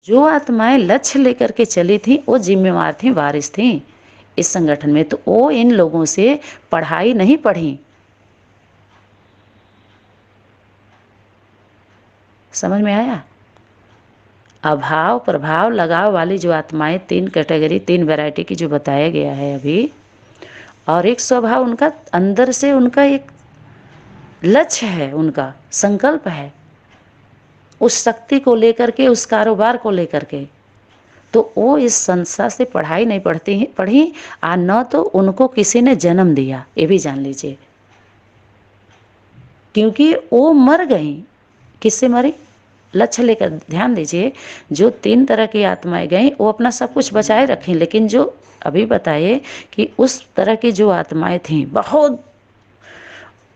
जो आत्माएं लक्ष्य लेकर के चली थी वो जिम्मेवार थी, वारिस थी इस संगठन में। तो वो इन लोगों से पढ़ाई नहीं पढ़ी। समझ में आया? अभाव प्रभाव लगाव वाली जो आत्माएं, 3 कैटेगरी 3 वैरायटी की जो बताया गया है अभी, और एक स्वभाव उनका अंदर से, उनका एक लक्ष्य है, उनका संकल्प है उस शक्ति को लेकर के, उस कारोबार को लेकर के। तो वो इस संस्था से पढ़ाई नहीं पढ़ी न तो उनको किसी ने जन्म दिया, ये भी जान लीजिए, क्योंकि वो मर गई। किससे मरी? लक्ष्य लेकर। ध्यान दीजिए, जो 3 तरह की आत्माएं गई वो अपना सब कुछ बचाए रखी, लेकिन जो अभी बताए कि उस तरह की जो आत्माएं थीं बहुत,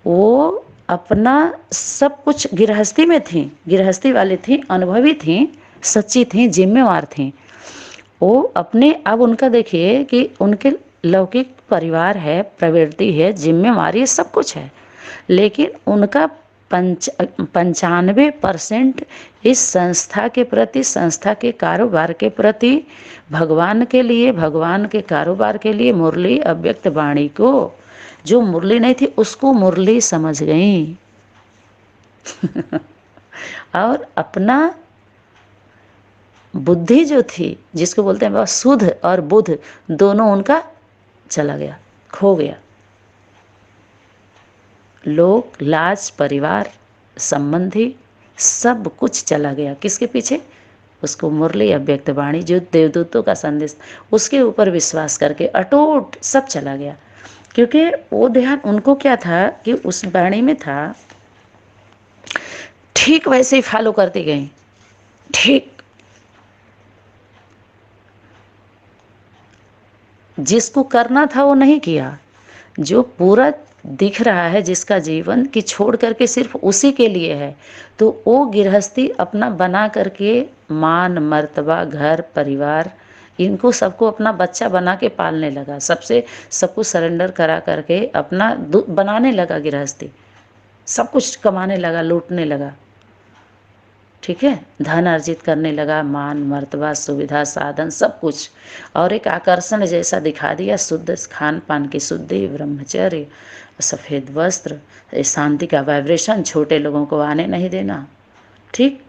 वो अपना सब कुछ गृहस्थी में थीं, गृहस्थी वाली थीं, अनुभवी थीं, सच्ची थीं, जिम्मेवार थीं। वो अपने, अब उनका देखिए कि उनके लौकिक परिवार है, प्रवृत्ति है, जिम्मेवारी सब कुछ है, लेकिन उनका 95% इस संस्था के प्रति, संस्था के कारोबार के प्रति, भगवान के लिए, भगवान के कारोबार के लिए, मुरली अव्यक्त वाणी को, जो मुरली नहीं थी उसको मुरली समझ गई और अपना बुद्धि जो थी, जिसको बोलते हैं शुद्ध और बुद्ध, दोनों उनका चला गया, खो गया। लोक लाज, परिवार, संबंधी, सब कुछ चला गया। किसके पीछे? उसको मुरली अव्यक्त वाणी, जो देवदूतों का संदेश, उसके ऊपर विश्वास करके अटूट सब चला गया। क्योंकि वो ध्यान उनको क्या था कि उस वाणी में था, ठीक वैसे ही फॉलो करती गई, ठीक जिसको करना था वो नहीं किया। जो पूरा दिख रहा है, जिसका जीवन कि छोड़ करके सिर्फ उसी के लिए है, तो वो गृहस्थी अपना बना करके, मान मर्तबा, घर परिवार, इनको सबको अपना बच्चा बना के पालने लगा, सबसे सबको सरेंडर करा करके अपना बनाने लगा गृहस्थी, सब कुछ कमाने लगा, लूटने लगा, ठीक है, धन अर्जित करने लगा, मान मर्तबा, सुविधा, साधन, सब कुछ, और एक आकर्षण जैसा दिखा दिया, शुद्ध खान पान की शुद्धि, ब्रह्मचर्य, सफ़ेद वस्त्र, शांति का वाइब्रेशन, छोटे लोगों को आने नहीं देना, ठीक,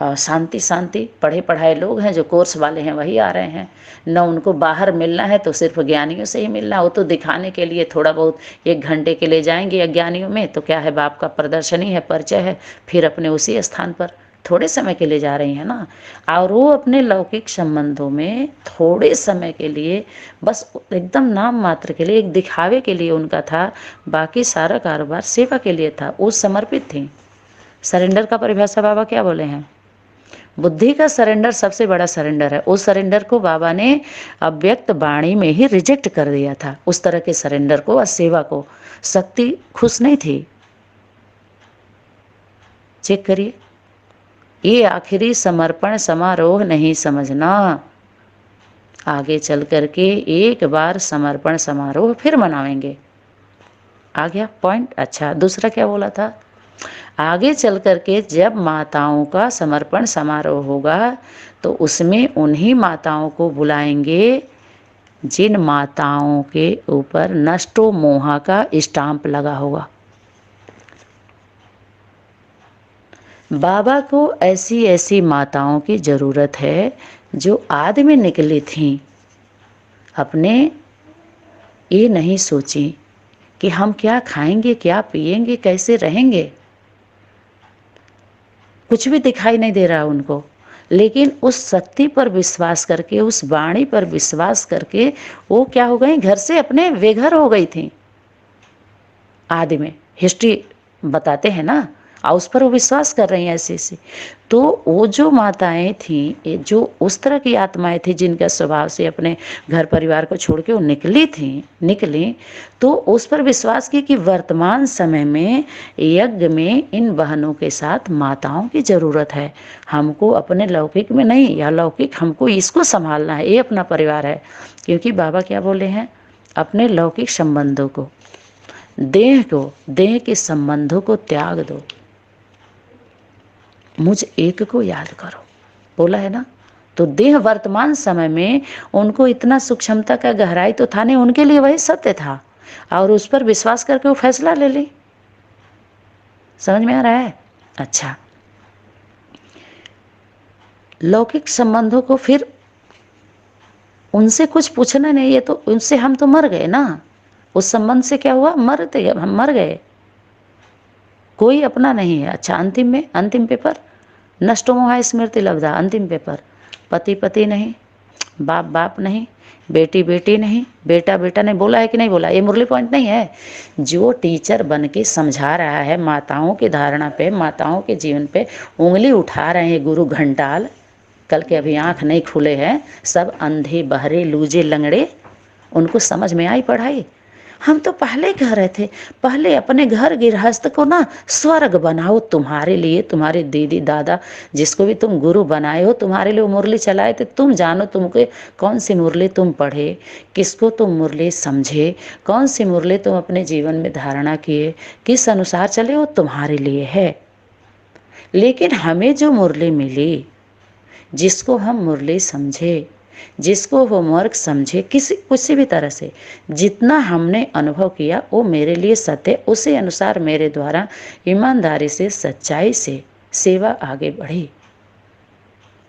शांति शांति। पढ़े पढ़ाए लोग हैं, जो कोर्स वाले हैं वही आ रहे हैं, न उनको बाहर मिलना है तो सिर्फ ज्ञानियों से ही मिलना। वो तो दिखाने के लिए थोड़ा बहुत 1 घंटे के लिए जाएंगे अज्ञानियों में, तो क्या है, बाप का प्रदर्शनी है, परिचय है, फिर अपने उसी स्थान पर थोड़े समय के लिए जा रही हैं ना। और वो अपने लौकिक संबंधों में थोड़े समय के लिए, बस एकदम नाम मात्र के लिए, एक दिखावे के लिए उनका था, बाकी सारा कारोबार सेवा के लिए था, वो समर्पित थी। सरेंडर का परिभाषा बाबा क्या बोले हैं? बुद्धि का सरेंडर सबसे बड़ा सरेंडर है। उस सरेंडर को बाबा ने अव्यक्त वाणी में ही रिजेक्ट कर दिया था, उस तरह के सरेंडर को और सेवा को। शक्ति खुश नहीं थी, चेक करिए। ये आखिरी समर्पण समारोह नहीं समझना, आगे चल करके एक बार समर्पण समारोह फिर मनाएंगे। आ गया पॉइंट? अच्छा, दूसरा क्या बोला था? आगे चल करके जब माताओं का समर्पण समारोह होगा तो उसमें उन्हीं माताओं को बुलाएंगे जिन माताओं के ऊपर नष्टो मोहा का स्टाम्प लगा होगा। बाबा को ऐसी ऐसी माताओं की ज़रूरत है जो आदि में निकली थीं, अपने ये नहीं सोची कि हम क्या खाएंगे, क्या पिएंगे, कैसे रहेंगे, कुछ भी दिखाई नहीं दे रहा उनको, लेकिन उस शक्ति पर विश्वास करके, उस वाणी पर विश्वास करके वो क्या हो गई, घर से अपने बेघर हो गई थी। आदि में हिस्ट्री बताते हैं ना, और उस पर वो विश्वास कर रही हैं ऐसे ऐसे। तो वो जो माताएं थीं, जो उस तरह की आत्माएं थी जिनका स्वभाव से अपने घर परिवार को छोड़ के वो निकली, तो उस पर विश्वास की कि वर्तमान समय में यज्ञ में इन बहनों के साथ माताओं की ज़रूरत है। हमको अपने लौकिक में नहीं, या लौकिक हमको इसको संभालना है, ये अपना परिवार है। क्योंकि बाबा क्या बोले हैं, अपने लौकिक संबंधों को, देह के संबंधों को त्याग दो, मुझ एक को याद करो, बोला है ना। तो देह वर्तमान समय में उनको इतना सूक्ष्मता का गहराई तो था नहीं, उनके लिए वही सत्य था और उस पर विश्वास करके वो फैसला ले ली। समझ में आ रहा है? अच्छा, लौकिक संबंधों को फिर उनसे कुछ पूछना नहीं, ये तो उनसे हम तो मर गए ना, उस संबंध से क्या हुआ, मरते गए, हम मर गए, कोई अपना नहीं है। अच्छा, अंतिम में अंतिम पेपर नष्टो मोहा स्मृति लब्धा, अंतिम पेपर, पति पति नहीं, बाप बाप नहीं, बेटी बेटी नहीं, बेटा बेटा नहीं, बोला है कि नहीं बोला, ये मुरली पॉइंट नहीं है। जो टीचर बन के समझा रहा है, माताओं की धारणा पे, माताओं के जीवन पे उंगली उठा रहे हैं गुरु घंटाल, कल के अभी आँख नहीं खुले हैं, सब अंधे बहरे लूजे लंगड़े, उनको समझ में आई पढ़ाई। हम तो पहले कह रहे थे, पहले अपने घर गृहस्थ को ना स्वर्ग बनाओ तुम्हारे लिए, तुम्हारे दीदी दादा जिसको भी तुम गुरु बनाए हो, तुम्हारे लिए वो मुरली चलाए थे, तुम जानो तुमको कौन सी मुरली तुम पढ़े, किसको तुम मुरली समझे, कौन सी मुरली तुम अपने जीवन में धारणा किए, किस अनुसार चले, वो तुम्हारे लिए है। लेकिन हमें जो मुरली मिली, जिसको हम मुरली समझे, जिसको होमवर्क समझे, किसी भी तरह से जितना हमने अनुभव किया वो मेरे लिए सत्य, उसी अनुसार मेरे द्वारा ईमानदारी से सच्चाई से सेवा आगे बढ़ी।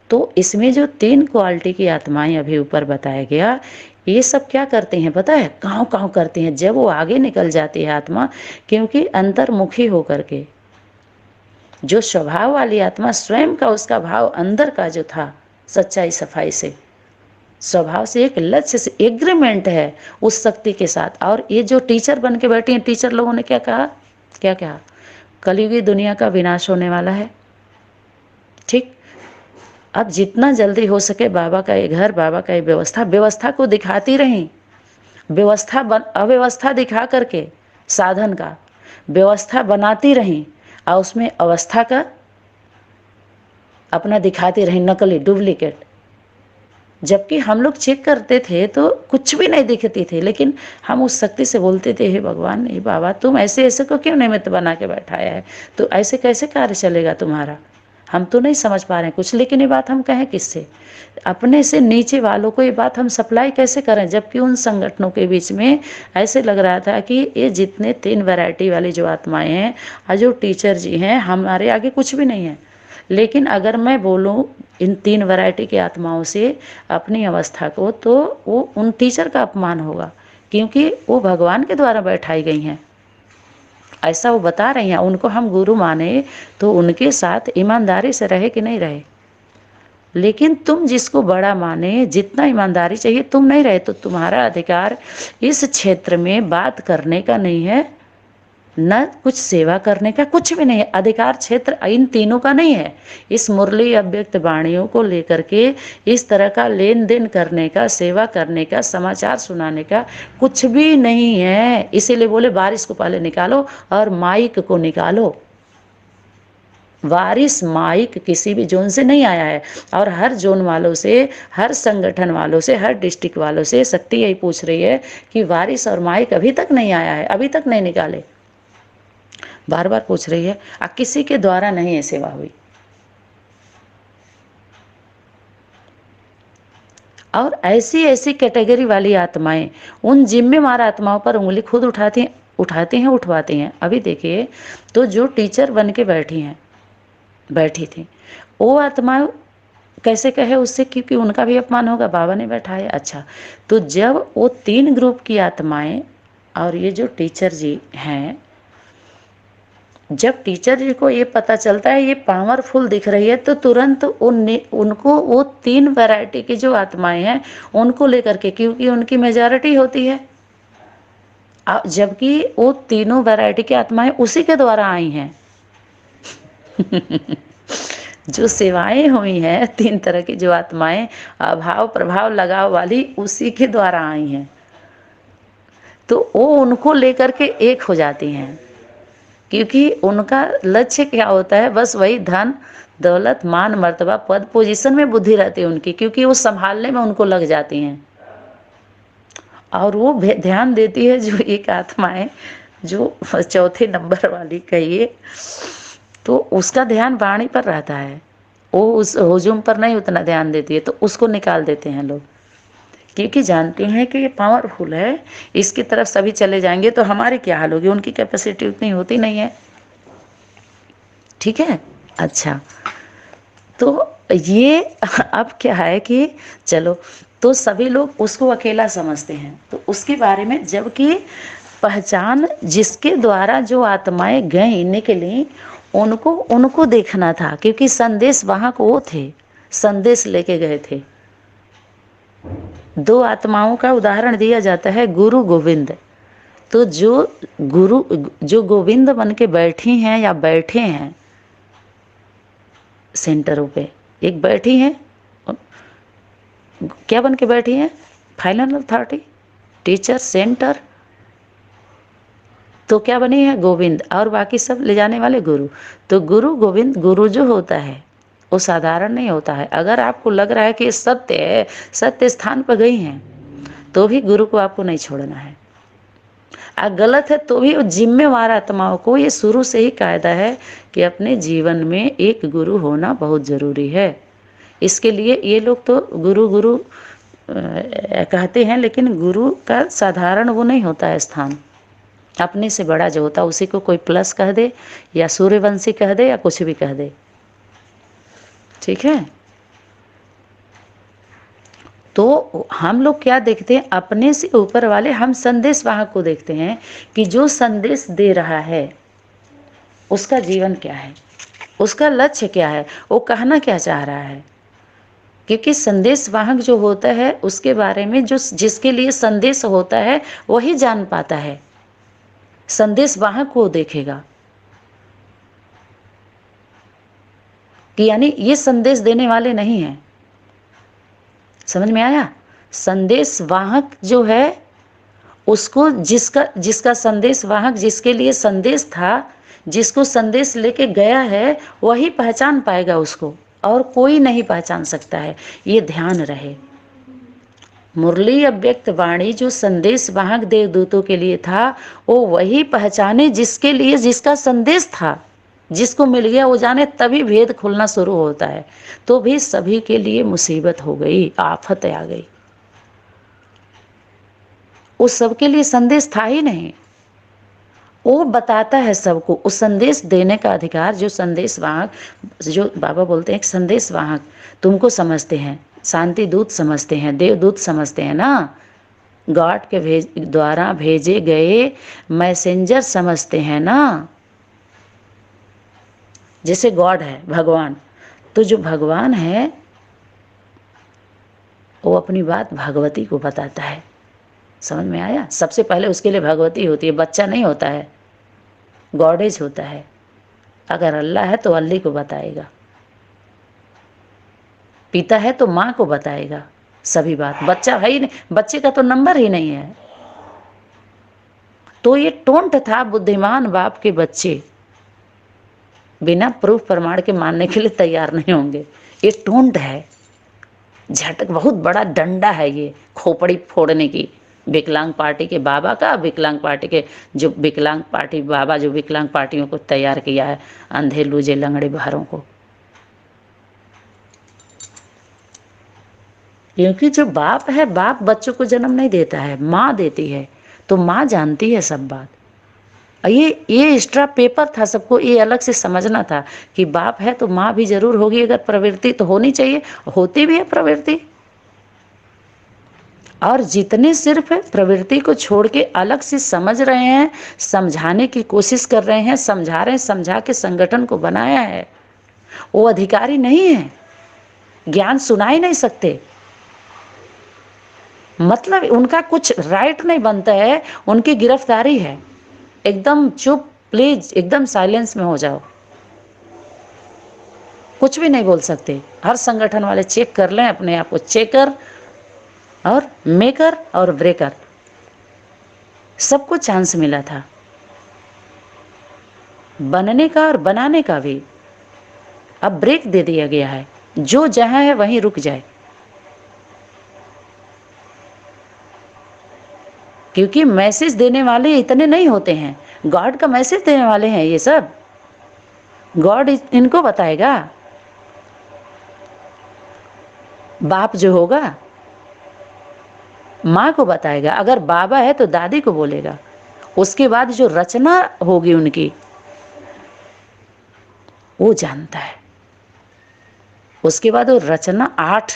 तो इसमें जो 3 क्वालिटी की आत्माएं अभी ऊपर बताया गया, ये सब क्या करते हैं पता है, काँव काँव करती हैं जब वो आगे निकल जाती है आत्मा, क्योंकि अंतर्मुखी होकर के जो स्वभाव वाली आत्मा स्वयं का उसका भाव अंदर का जो था सच्चाई सफाई से, स्वभाव से एक लक्ष्य से एग्रीमेंट है उस शक्ति के साथ। और ये जो टीचर बन के बैठी हैं, टीचर लोगों ने क्या कहा, क्या कहा, कलयुगी दुनिया का विनाश होने वाला है। ठीक, अब जितना जल्दी हो सके बाबा का ये घर, बाबा का ये व्यवस्था को दिखाती रहीं, अव्यवस्था दिखा करके साधन का व्यवस्था बनाती रहीं और उसमें अवस्था का अपना दिखाती रहीं, नकली डुप्लीकेट। जबकि हम लोग चेक करते थे तो कुछ भी नहीं दिखती थी, लेकिन हम उस शक्ति से बोलते थे, हे भगवान, हे बाबा, तुम ऐसे ऐसे को क्यों निमित्त बना के बैठाया है, तो ऐसे कैसे कार्य चलेगा तुम्हारा, हम तो नहीं समझ पा रहे हैं कुछ। लेकिन ये बात हम कहें किससे, अपने से नीचे वालों को ये बात हम सप्लाई कैसे करें, जबकि उन संगठनों के बीच में ऐसे लग रहा था कि ये जितने 3 वैरायटी वाली जो आत्माएं हैं और जो टीचर जी हैं, हमारे आगे कुछ भी नहीं है। लेकिन अगर मैं बोलूं इन 3 वैरायटी की आत्माओं से अपनी अवस्था को, तो वो उन टीचर का अपमान होगा, क्योंकि वो भगवान के द्वारा बैठाई गई हैं, ऐसा वो बता रही हैं। उनको हम गुरु माने तो उनके साथ ईमानदारी से रहे कि नहीं रहे। लेकिन तुम जिसको बड़ा माने, जितना ईमानदारी चाहिए तुम नहीं रहे, तो तुम्हारा अधिकार इस क्षेत्र में बात करने का नहीं है, न कुछ सेवा करने का, कुछ भी नहीं है। अधिकार क्षेत्र इन तीनों का नहीं है। इस मुरली अव्यक्त वाणियों को लेकर के इस तरह का लेन देन करने का, सेवा करने का, समाचार सुनाने का कुछ भी नहीं है। इसीलिए बोले बारिश को पहले निकालो और माइक को निकालो। वारिस माइक किसी भी जोन से नहीं आया है, और हर जोन वालों से, हर संगठन वालों से, हर डिस्ट्रिक्ट वालों से शक्ति यही पूछ रही है कि वारिस और माइक अभी तक नहीं आया है, अभी तक नहीं निकाले, बार बार पूछ रही है। किसी के द्वारा नहीं है सेवा हुई। और ऐसी ऐसी कैटेगरी वाली आत्माएं उन जिम्मेवार आत्माओं पर उंगली खुद उठाती हैं, उठवाती हैं। अभी देखिए, तो जो टीचर बन के बैठी थी वो आत्माएं कैसे कहे उससे, क्योंकि उनका भी अपमान होगा, बाबा ने बैठाया। अच्छा, तो जब वो 3 ग्रुप की आत्माएं और ये जो टीचर जी हैं, जब टीचर जी को ये पता चलता है ये पावरफुल दिख रही है, तो तुरंत उनको वो 3 वैरायटी की जो आत्माएं हैं उनको लेकर के, क्योंकि उनकी मेजॉरिटी होती है, जबकि वो तीनों वैरायटी की आत्माएं उसी के द्वारा आई हैं। जो सेवाएं हुई हैं 3 तरह की जो आत्माएं अभाव प्रभाव लगाव वाली, उसी के द्वारा आई हैं। तो वो उनको लेकर के एक हो जाती हैं, क्योंकि उनका लक्ष्य क्या होता है, बस वही धन दौलत मान मर्तबा पद पोजीशन में बुद्धि रहती है उनकी, क्योंकि वो संभालने में उनको लग जाती हैं। और वो ध्यान देती है जो एक आत्मा है जो 4थे नंबर वाली कहिए, तो उसका ध्यान वाणी पर रहता है। वो उस हुजूम पर नहीं उतना ध्यान देती है, तो उसको निकाल देते हैं लोग, क्योंकि जानते हैं कि ये पावरफुल है, इसकी तरफ सभी चले जाएंगे तो हमारी क्या हाल होगी, उनकी कैपेसिटी उतनी होती नहीं है। ठीक है। अच्छा, तो ये अब क्या है कि चलो, तो सभी लोग उसको अकेला समझते हैं, तो उसके बारे में, जबकि पहचान जिसके द्वारा जो आत्माएं गई निकली, उनको उनको देखना था, क्योंकि संदेश वहाँ को वो थे, संदेश लेके गए थे। दो आत्माओं का उदाहरण दिया जाता है, गुरु गोविंद। तो जो गोविंद बन के बैठी हैं या बैठे हैं सेंटरों पे, एक बैठी हैं, क्या बन के बैठी हैं, फाइनल अथॉरिटी, टीचर, सेंटर, तो क्या बनी है, गोविंद, और बाकी सब ले जाने वाले गुरु। तो गुरु गोविंद, गुरु जो होता है वो साधारण नहीं होता है। अगर आपको लग रहा है कि सत्य है, सत्य स्थान पर गई हैं, तो भी गुरु को आपको नहीं छोड़ना है। अगर गलत है तो भी जिम्मेवार आत्माओं को ये शुरू से ही कायदा है कि अपने जीवन में एक गुरु होना बहुत ज़रूरी है। इसके लिए ये लोग तो गुरु गुरु कहते हैं, लेकिन गुरु का साधारण वो नहीं होता है स्थान। अपने से बड़ा जो होता है उसी को कोई प्लस कह दे, या सूर्यवंशी कह दे, या कुछ भी कह दे। ठीक है। तो हम लोग क्या देखते हैं, अपने से ऊपर वाले, हम संदेश वाहक को देखते हैं कि जो संदेश दे रहा है उसका जीवन क्या है, उसका लक्ष्य क्या है, वो कहना क्या चाह रहा है। क्योंकि संदेश वाहक जो होता है उसके बारे में, जो जिसके लिए संदेश होता है वही जान पाता है, संदेश वाहक को देखेगा कि यानी ये संदेश देने वाले नहीं हैं। समझ में आया। संदेश वाहक जो है उसको, जिसका संदेश वाहक, जिसके लिए संदेश था, जिसको संदेश लेके गया है, वही पहचान पाएगा उसको, और कोई नहीं पहचान सकता है। ये ध्यान रहे। मुरली अव्यक्त वाणी जो संदेश वाहक देवदूतों के लिए था, वो वही पहचाने जिसके लिए, जिसका संदेश था, जिसको मिल गया वो जाने, तभी भेद खुलना शुरू होता है। तो भी सभी के लिए मुसीबत हो गई, आफत आ गई। उस सबके लिए संदेश था ही नहीं। वो बताता है सबको, उस संदेश देने का अधिकार जो संदेश वाहक, जो बाबा बोलते हैं संदेश वाहक, तुमको समझते हैं, शांति दूत समझते हैं, देवदूत समझते हैं ना, गॉड के द्वारा भेजे गए मैसेंजर समझते हैं ना। जैसे गॉड है, भगवान, तो जो भगवान है वो अपनी बात भगवती को बताता है। समझ में आया। सबसे पहले उसके लिए भगवती होती है, बच्चा नहीं होता है, गॉडेज होता है। अगर अल्लाह है तो अल्लाह को बताएगा, पिता है तो माँ को बताएगा सभी बात। बच्चा है ही नहीं, बच्चे का तो नंबर ही नहीं है। तो ये टोंट था, बुद्धिमान बाप के बच्चे बिना प्रूफ प्रमाण के मानने के लिए तैयार नहीं होंगे। ये टोंट है, झटक, बहुत बड़ा डंडा है ये, खोपड़ी फोड़ने की। विकलांग पार्टी के बाबा का, विकलांग पार्टी के जो विकलांग पार्टी बाबा, जो विकलांग पार्टियों को तैयार किया है, अंधे लूजे लंगड़े बहरों को। क्योंकि जो बाप है, बाप बच्चों को जन्म नहीं देता है, माँ देती है। तो माँ जानती है सब बात। ये एक्स्ट्रा पेपर था, सबको ये अलग से समझना था कि बाप है तो माँ भी जरूर होगी। अगर प्रवृत्ति तो होनी चाहिए, होती भी है प्रवृत्ति। और जितने सिर्फ प्रवृत्ति को छोड़ के अलग से समझ रहे हैं, समझाने की कोशिश कर रहे हैं, समझा रहे हैं, समझा के संगठन को बनाया है, वो अधिकारी नहीं है, ज्ञान सुना ही नहीं सकते। मतलब उनका कुछ राइट नहीं बनता है, उनकी गिरफ्तारी है। एकदम चुप, प्लीज एकदम साइलेंस में हो जाओ, कुछ भी नहीं बोल सकते। हर संगठन वाले चेक कर लें अपने आप को, चेकर और मेकर और ब्रेकर, सबको चांस मिला था बनने का और बनाने का भी। अब ब्रेक दे दिया गया है, जो जहां है वहीं रुक जाए। क्योंकि मैसेज देने वाले इतने नहीं होते हैं, गॉड का मैसेज देने वाले हैं ये सब, गॉड इनको बताएगा। बाप जो होगा माँ को बताएगा, अगर बाबा है तो दादी को बोलेगा। उसके बाद जो रचना होगी उनकी वो जानता है। उसके बाद वो रचना 8,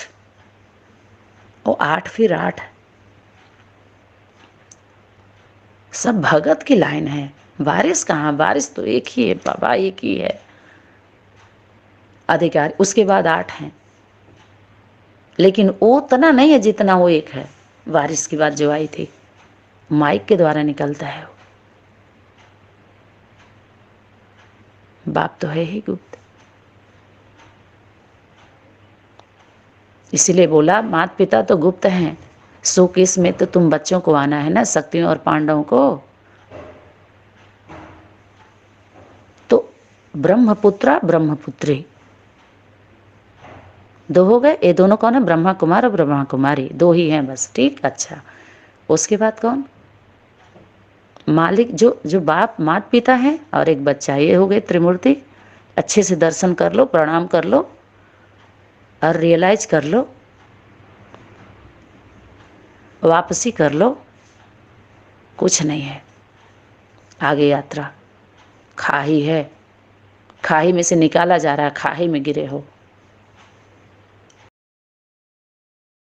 वो 8 फिर 8 सब भगत की लाइन है। वारिस कहाँ, वारिस तो एक ही है, बाबा एक ही है अधिकारी। उसके बाद 8 हैं, लेकिन वो उतना नहीं है जितना वो एक है। वारिस की बात जो आई थी, माइक के द्वारा निकलता है वो। बाप तो है ही गुप्त। इसीलिए बोला माता पिता तो गुप्त हैं, शोकेस में तो तुम बच्चों को आना है ना, शक्तियों और पांडवों को। तो ब्रह्मपुत्रा ब्रह्मपुत्री दो हो गए। ये दोनों कौन है, ब्रह्मा कुमार और ब्रह्मा कुमारी, दो ही हैं बस। ठीक, अच्छा। उसके बाद कौन, मालिक जो जो बाप माता पिता हैं और एक बच्चा, ये हो गए त्रिमूर्ति। अच्छे से दर्शन कर लो, प्रणाम कर लो और रियलाइज कर लो, वापसी कर लो। कुछ नहीं है, आगे यात्रा खाई है, खाई में से निकाला जा रहा है, खाई में गिरे हो।